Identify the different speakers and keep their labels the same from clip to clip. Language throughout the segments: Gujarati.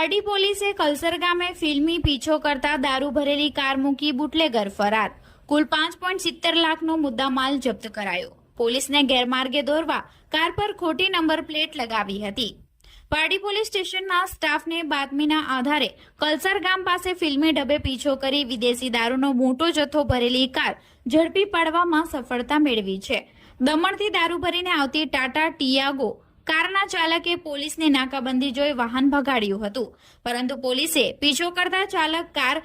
Speaker 1: પારડી પોલીસે કલસર ગામે ફિલ્મી પીછો કરતા દારૂ ભરેલી કાર મૂકી બુટલેગર ફરાર. કુલ 5.70 લાખનો મુદ્દામાલ જપ્ત કરાયો. પોલીસને ગેરમાર્ગે દોરવા કાર પર ખોટી નંબર પ્લેટ લગાવી હતી. પારડી પોલીસ સ્ટેશનના સ્ટાફને બાતમીના આધારે કલસર ગામ પાસે ફિલ્મી ડબે પીછો કરી વિદેશી દારૂનો મોટો જથ્થો ભરેલી કાર ઝડપી પાડવામાં સફળતા મેળવી છે. દમણથી દારૂ ભરીને આવતી ટાટા ટિયાગો કારના ચાલકે પોલીસની નાકાબંધી જોઈ વાહન ભગાડ્યું હતું, પરંતુ પોલીસે પીછો કરતા ચાલક કાર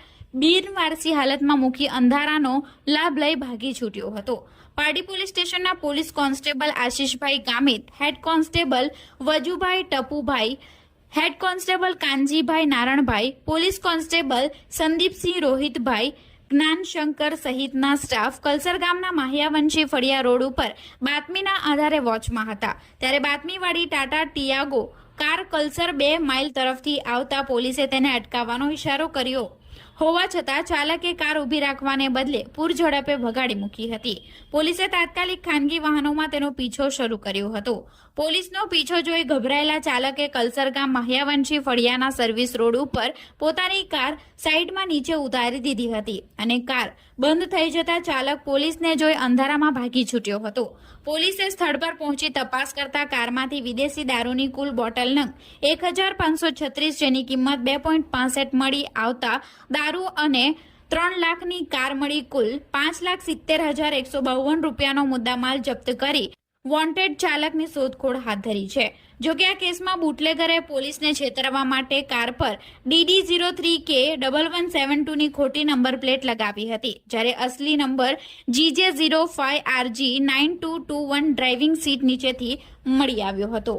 Speaker 1: બિનવારસી હાલતમાં મૂકી અંધારાનો લાભ લઈ ભાગી છૂટ્યો હતો. પારડી પોલીસ સ્ટેશનના police constable Ashishbhai Gamit, head constable Vajubhai Tapubhai, head constable Kanjibhai Naranbhai, police constable Sandipsinh Rohitbhai, Gyanshankar સહિતના સ્ટાફ કલસર ગામના માહ્યાવંશી ફળિયા રોડ ઉપર બાતમીના આધારે વોચમાં હતા. ત્યારે બાતમીવાળી Tata Tiago car Kalsar 2 mile તરફથી આવતા પોલીસે તેને અટકાવવાનો ઇશારો કર્યો હોવા છતાં ચાલકે કાર ઊભી રાખવાને બદલે પૂર ઝડપે ભગાડી મૂકી હતી. પોલીસે તાત્કાલિક ખાનગી વાહનોમાં તેનો પીછો શરૂ કર્યો હતો. પોલીસનો પીછો જોઈ ગભરાયેલા ચાલકે કલસર ગામ માહ્યાવંશી ફળિયાના સર્વિસ રોડ ઉપર પોતાની કાર સાઈડમાં નીચે ઉતારી દીધી હતી અને કાર બંધ થઈ જતા ચાલક પોલીસને જોઈ અંધારામાં ભાગી છૂટ્યો હતો. પોલીસે સ્થળ પર પહોંચી તપાસ કરતા કારમાંથી વિદેશી દારૂની કુલ બોટલ નંગ 1536 જેની કિંમત 2.65 મળી આવતા દારૂ અને 3 લાખની કાર મળી કુલ 5,70,152 રૂપિયાનો મુદ્દામાલ જપ્ત કરી વોન્ટેડ ચાલકની શોધખોળ હાથ ધરી છે. જોકે આ કેસમાં બુટલેગરે પોલીસને છેતરવા માટે કાર પર DD03K1172 ની ખોટી નંબર પ્લેટ લગાવી હતી, જ્યારે અસલી નંબર GJ05RG9221 ડ્રાઇવિંગ સીટ નીચેથી મળી આવ્યો હતો.